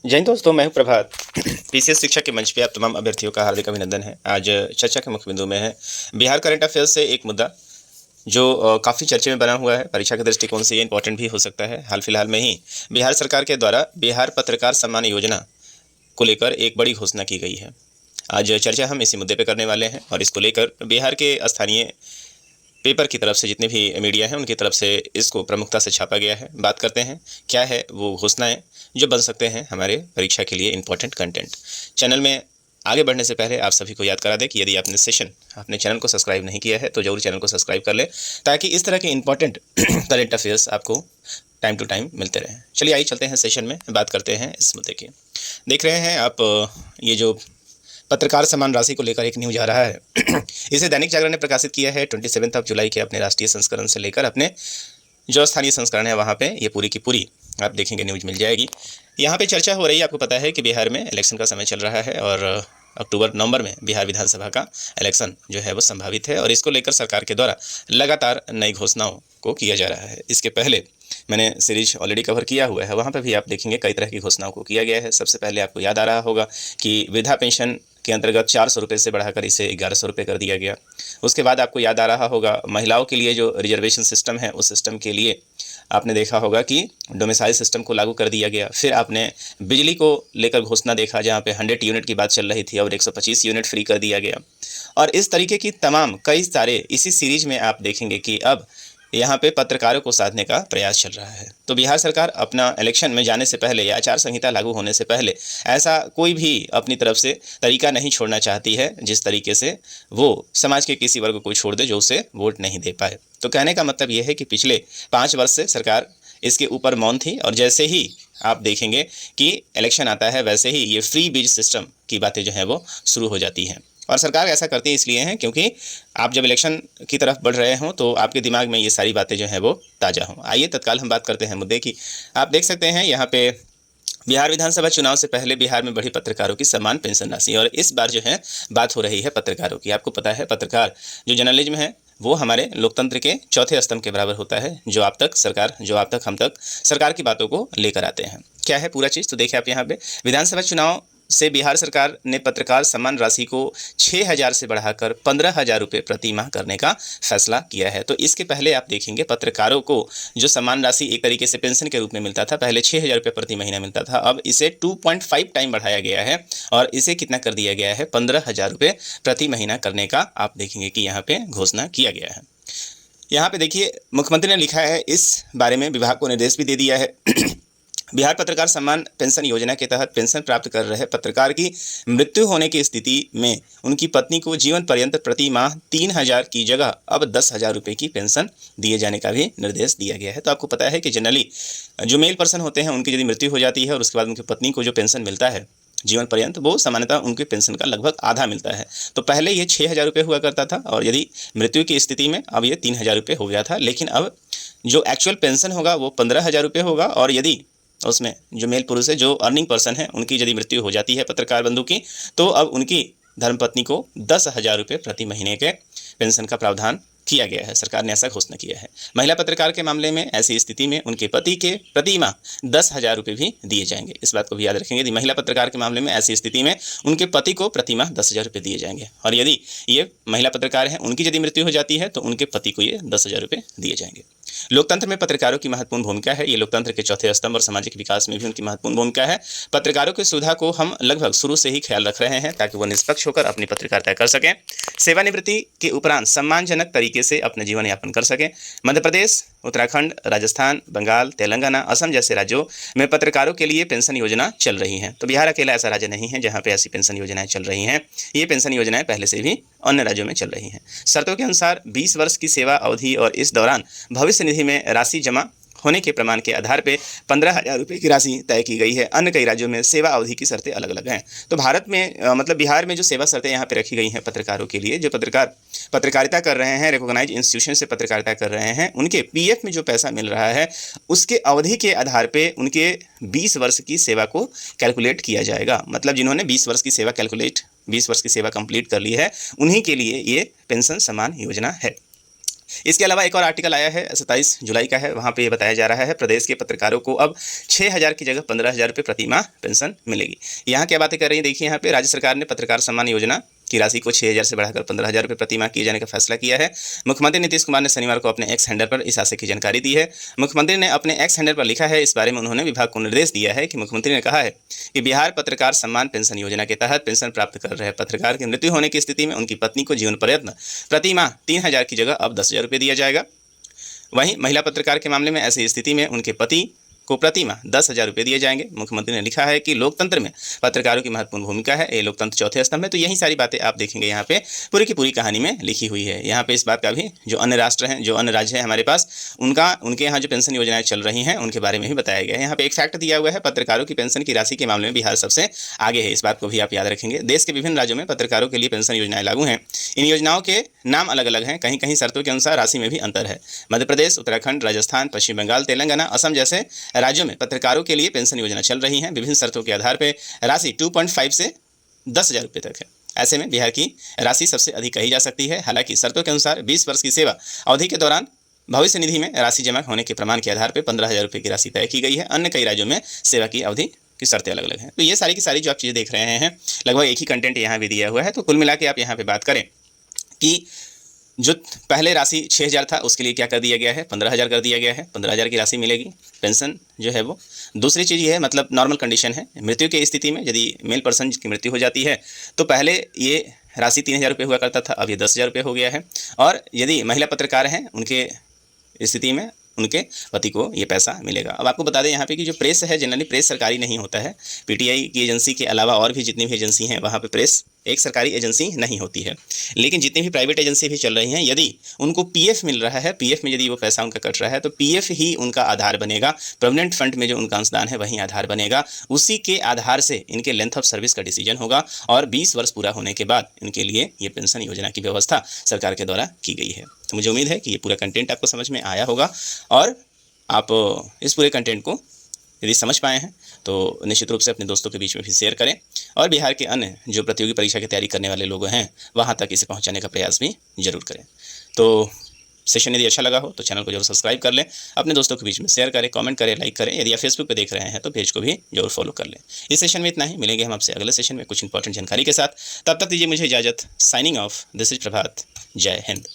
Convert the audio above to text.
जय हिंद दोस्तों, मैं हूं प्रभात। पीसीएस शिक्षा के मंच पे आप तमाम अभ्यर्थियों का हार्दिक अभिनंदन है। आज चर्चा के मुख्य बिंदु में है बिहार करंट अफेयर्स से एक मुद्दा जो काफ़ी चर्चे में बना हुआ है। परीक्षा के दृष्टिकोण से ये इंपॉर्टेंट भी हो सकता है। हाल फिलहाल में ही बिहार सरकार के द्वारा बिहार पत्रकार सम्मान योजना को लेकर एक बड़ी घोषणा की गई है। आज चर्चा हम इसी मुद्दे पे करने वाले हैं और इसको लेकर बिहार के स्थानीय पेपर की तरफ से जितने भी मीडिया हैं उनकी तरफ से इसको प्रमुखता से छापा गया है। बात करते हैं क्या है वो घोषणाएं जो बन सकते हैं हमारे परीक्षा के लिए इंपॉर्टेंट कंटेंट। चैनल में आगे बढ़ने से पहले आप सभी को याद करा दें कि यदि आपने अपने चैनल को सब्सक्राइब नहीं किया है तो जरूर चैनल को सब्सक्राइब कर ले, ताकि इस तरह के इंपॉर्टेंट करंट अफेयर्स आपको टाइम टू टाइम मिलते रहें। चलिए आइए चलते हैं सेशन में, बात करते हैं इस मुद्दे की। देख रहे हैं आप ये जो पत्रकार सम्मान राशि को लेकर एक न्यूज आ रहा है इसे दैनिक जागरण ने प्रकाशित किया है 27 जुलाई के अपने राष्ट्रीय संस्करण से लेकर अपने जो स्थानीय संस्करण है वहाँ पे ये पूरी की पूरी आप देखेंगे न्यूज मिल जाएगी। यहाँ पे चर्चा हो रही है, आपको पता है कि बिहार में इलेक्शन का समय चल रहा है और अक्टूबर नवंबर में बिहार विधानसभा का इलेक्शन जो है वो संभावित है और इसको लेकर सरकार के द्वारा लगातार नई घोषणाओं को किया जा रहा है। इसके पहले मैंने सीरीज ऑलरेडी कवर किया हुआ है, वहाँ पर भी आप देखेंगे कई तरह की घोषणाओं को किया गया है। सबसे पहले आपको याद आ रहा होगा कि वृद्धा पेंशन के अंतर्गत 400 रुपये से बढ़ाकर इसे 1100 रुपये कर दिया गया। उसके बाद आपको याद आ रहा होगा महिलाओं के लिए जो रिजर्वेशन सिस्टम है उस सिस्टम के लिए आपने देखा होगा कि डोमिसाइल सिस्टम को लागू कर दिया गया। फिर आपने बिजली को लेकर घोषणा देखा जहाँ पे 100 यूनिट की बात चल रही थी और 125 यूनिट फ्री कर दिया गया। और इस तरीके की तमाम कई सारे इसी सीरीज में आप देखेंगे कि अब यहाँ पे पत्रकारों को साधने का प्रयास चल रहा है। तो बिहार सरकार अपना इलेक्शन में जाने से पहले या आचार संहिता लागू होने से पहले ऐसा कोई भी अपनी तरफ से तरीका नहीं छोड़ना चाहती है जिस तरीके से वो समाज के किसी वर्ग को छोड़ दे जो उसे वोट नहीं दे पाए। तो कहने का मतलब ये है कि पिछले 5 वर्ष से सरकार इसके ऊपर मौन थी और जैसे ही आप देखेंगे कि इलेक्शन आता है वैसे ही ये फ्री बीज सिस्टम की बातें जो है वो शुरू हो जाती हैं। और सरकार ऐसा करती है इसलिए हैं क्योंकि आप जब इलेक्शन की तरफ बढ़ रहे हों तो आपके दिमाग में ये सारी बातें जो हैं वो ताज़ा हों। आइए तत्काल हम बात करते हैं मुद्दे की। आप देख सकते हैं यहाँ पे बिहार विधानसभा चुनाव से पहले बिहार में बढ़ी पत्रकारों की सम्मान पेंशन राशि और इस बार जो है बात हो रही है पत्रकारों की। आपको पता है पत्रकार जो जर्नलिज्म है वो हमारे लोकतंत्र के चौथे स्तंभ के बराबर होता है, जो आप तक हम तक सरकार की बातों को लेकर आते हैं। क्या है पूरा चीज़ तो देखिए आप यहाँ पे विधानसभा चुनाव से बिहार सरकार ने पत्रकार सम्मान राशि को 6,000 से बढ़ाकर 15,000 रुपये प्रति माह करने का फैसला किया है। तो इसके पहले आप देखेंगे पत्रकारों को जो सम्मान राशि एक तरीके से पेंशन के रूप में मिलता था, पहले 6,000 रुपये प्रति महीना मिलता था, अब इसे 2.5 टाइम बढ़ाया गया है और इसे कितना कर दिया गया है 15,000 रुपये प्रति महीना करने का आप देखेंगे कि यहाँ पे घोषणा किया गया है। यहाँ पे देखिए मुख्यमंत्री ने लिखा है इस बारे में विभाग को निर्देश भी दे दिया है बिहार पत्रकार सम्मान पेंशन योजना के तहत पेंशन प्राप्त कर रहे पत्रकार की मृत्यु होने की स्थिति में उनकी पत्नी को जीवन पर्यंत प्रति माह 3,000 की जगह अब 10,000 रुपये की पेंशन दिए जाने का भी निर्देश दिया गया है। तो आपको पता है कि जनरली जो मेल पर्सन होते हैं उनकी यदि मृत्यु हो जाती है और उसके बाद उनकी पत्नी को जो पेंशन मिलता है जीवन पर्यंत वो सामान्यतः उनके पेंशन का लगभग आधा मिलता है। तो पहले ये 6,000 रुपये हुआ करता था और यदि मृत्यु की स्थिति में अब ये 3,000 रुपये हो गया था, लेकिन अब जो एक्चुअल पेंशन होगा वो 15,000 रुपये होगा और यदि उसमें जो मेल पुरुष है जो अर्निंग पर्सन है उनकी यदि मृत्यु हो जाती है पत्रकार बंधु की तो अब उनकी धर्मपत्नी को 10,000 रुपये प्रति महीने के पेंशन का प्रावधान किया गया है। सरकार ने ऐसा घोषणा किया है। महिला पत्रकार के मामले में ऐसी स्थिति में उनके पति के प्रति माह 10,000 रुपये भी दिए जाएंगे। इस बात को भी याद रखेंगे। यदि महिला पत्रकार के मामले में ऐसी स्थिति में उनके पति को प्रति माह 10,000 रुपये दिए जाएंगे और यदि ये महिला पत्रकार हैं उनकी यदि मृत्यु हो जाती है तो उनके पति को ये 10,000 रुपये दिए जाएंगे। लोकतंत्र में पत्रकारों की महत्वपूर्ण भूमिका है। ये लोकतंत्र के चौथे स्तंभ और सामाजिक विकास में भी उनकी महत्वपूर्ण भूमिका है। पत्रकारों की सुविधा को हम लगभग शुरू से ही ख्याल रख रहे हैं ताकि वो निष्पक्ष होकर अपनी पत्रकारिता कर सकें, सेवानिवृत्ति के उपरांत सम्मानजनक तरीके से अपना जीवन यापन कर सकें। मध्य प्रदेश, उत्तराखंड, राजस्थान, बंगाल, तेलंगाना, असम जैसे राज्यों में पत्रकारों के लिए पेंशन योजना चल रही हैं। तो बिहार अकेला ऐसा राज्य नहीं है जहाँ पे ऐसी पेंशन योजनाएं चल रही हैं। ये पेंशन योजनाएं पहले से भी अन्य राज्यों में चल रही हैं। शर्तों के अनुसार 20 वर्ष की सेवा अवधि और इस दौरान भविष्य निधि में राशि जमा होने के प्रमाण के आधार पे 15,000 रुपये की राशि तय की गई है। अन्य कई राज्यों में सेवा अवधि की शर्तें अलग अलग हैं। तो भारत में मतलब बिहार में जो सेवा शर्तें यहाँ पे रखी गई हैं पत्रकारों के लिए, जो पत्रकारिता कर रहे हैं, रिकॉग्नाइज इंस्टीट्यूशन से पत्रकारिता कर रहे हैं, उनके पीएफ में जो पैसा मिल रहा है उसके अवधि के आधार पे उनके 20 वर्ष की सेवा को कैलकुलेट किया जाएगा। मतलब जिन्होंने 20 वर्ष की सेवा कंप्लीट कर ली है उन्हीं के लिए ये पेंशन सम्मान योजना है। इसके अलावा एक और आर्टिकल आया है 27 जुलाई का है, वहाँ पे ये बताया जा रहा है प्रदेश के पत्रकारों को अब 6,000 की जगह 15,000 रुपये प्रति माह पेंशन मिलेगी। यहाँ क्या बातें कर रही हैं देखिए, यहाँ पे राज्य सरकार ने पत्रकार सम्मान योजना की राशि को 6,000 से बढ़ाकर 15,000 रुपये प्रति माह किए जाने का फैसला किया है। मुख्यमंत्री नीतीश कुमार ने शनिवार को अपने एक्स हैंडल पर इस आशय की जानकारी दी है। मुख्यमंत्री ने अपने एक्स हैंडल पर लिखा है, इस बारे में उन्होंने विभाग को निर्देश दिया है कि मुख्यमंत्री ने कहा है कि बिहार पत्रकार सम्मान पेंशन योजना के तहत पेंशन प्राप्त कर रहे पत्रकार की मृत्यु होने की स्थिति में उनकी पत्नी को जीवन पर्यंत प्रति माह 3,000 की जगह अब 10,000 रुपये दिया जाएगा। वहीं महिला पत्रकार के मामले में ऐसी स्थिति में उनके पति को प्रति माह 10,000 रुपये दिए जाएंगे। मुख्यमंत्री ने लिखा है कि लोकतंत्र में पत्रकारों की महत्वपूर्ण भूमिका है, ये लोकतंत्र चौथे स्तंभ है। तो यही सारी बातें आप देखेंगे यहाँ पे पूरी की पूरी कहानी में लिखी हुई है। यहाँ पे इस बात का भी जो अन्य राष्ट्र हैं, जो अन्य राज्य हैं हमारे पास, उनके यहाँ जो पेंशन योजनाएं चल रही हैं उनके बारे में भी बताया गया है। यहाँ पे एक फैक्ट दिया हुआ है, पत्रकारों की पेंशन की राशि के मामले में बिहार सबसे आगे है। इस बात को भी आप याद रखेंगे। देश के विभिन्न राज्यों में पत्रकारों के लिए पेंशन योजनाएं लागू हैं। इन योजनाओं के नाम अलग अलग हैं, कहीं कहीं शर्तों के अनुसार राशि में भी अंतर है। मध्य प्रदेश, उत्तराखंड, राजस्थान, पश्चिम बंगाल, तेलंगाना, असम जैसे राज्यों में पत्रकारों के लिए पेंशन योजना चल रही है। विभिन्न शर्तों के आधार पर राशि 2.5 से 10,000 रुपये तक है। ऐसे में बिहार की राशि सबसे अधिक कही जा सकती है। हालांकि शर्तों के अनुसार 20 वर्ष की सेवा अवधि के दौरान भविष्य निधि में राशि जमा होने के प्रमाण के आधार पर 15,000 रुपये की राशि तय की गई है। अन्य कई राज्यों में सेवा की अवधि की शर्तें अलग अलग हैं। तो ये सारी की सारी जो आप चीज़ें देख रहे हैं, लगभग एक ही कंटेंट यहाँ भी दिया हुआ है। तो कुल मिला के आप यहाँ पे बात करें कि जो पहले राशि 6,000 था उसके लिए क्या कर दिया गया है, 15,000 कर दिया गया है। 15,000 की राशि मिलेगी पेंशन जो है वो। दूसरी चीज़ ये है, मतलब नॉर्मल कंडीशन है, मृत्यु की स्थिति में यदि मेल पर्सन की मृत्यु हो जाती है तो पहले ये राशि 3,000 रुपये हुआ करता था, अब ये 10,000 रुपये हो गया है। और यदि महिला पत्रकार हैं उनके स्थिति में उनके पति को ये पैसा मिलेगा। अब आपको बता दें यहाँ पे कि जो प्रेस है, जनरली प्रेस सरकारी नहीं होता है। पीटीआई की एजेंसी के अलावा और भी जितनी भी एजेंसी हैं वहाँ पे प्रेस एक सरकारी एजेंसी नहीं होती है। लेकिन जितनी भी प्राइवेट एजेंसी भी चल रही हैं, यदि उनको पीएफ मिल रहा है, पीएफ में यदि वो पैसा उनका कट रहा है तो पीएफ ही उनका आधार बनेगा। प्रोविडेंट फंड में जो उनका अंशदान है वही आधार बनेगा। उसी के आधार से इनके लेंथ ऑफ सर्विस का डिसीजन होगा और 20 वर्ष पूरा होने के बाद इनके लिए ये पेंशन योजना की व्यवस्था सरकार के द्वारा की गई है। तो मुझे उम्मीद है कि ये पूरा कंटेंट आपको समझ में आया होगा और आप इस पूरे कंटेंट को यदि समझ पाए हैं तो निश्चित रूप से अपने दोस्तों के बीच में भी शेयर करें और बिहार के अन्य जो प्रतियोगी परीक्षा की तैयारी करने वाले लोग हैं वहाँ तक इसे पहुँचाने का प्रयास भी जरूर करें। तो सेशन यदि अच्छा लगा हो तो चैनल को जरूर सब्सक्राइब कर लें, अपने दोस्तों के बीच में शेयर करें, कमेंट करें, लाइक करें। यदि आप फेसबुक पे देख रहे हैं तो पेज को भी जरूर फॉलो कर लें। इस सेशन में इतना ही, मिलेंगे हम आपसे अगले सेशन में कुछ इंपॉर्टेंट जानकारी के साथ। तब तक दीजिए मुझे इजाज़त। साइनिंग ऑफ, दिस इज प्रभात। जय हिंद।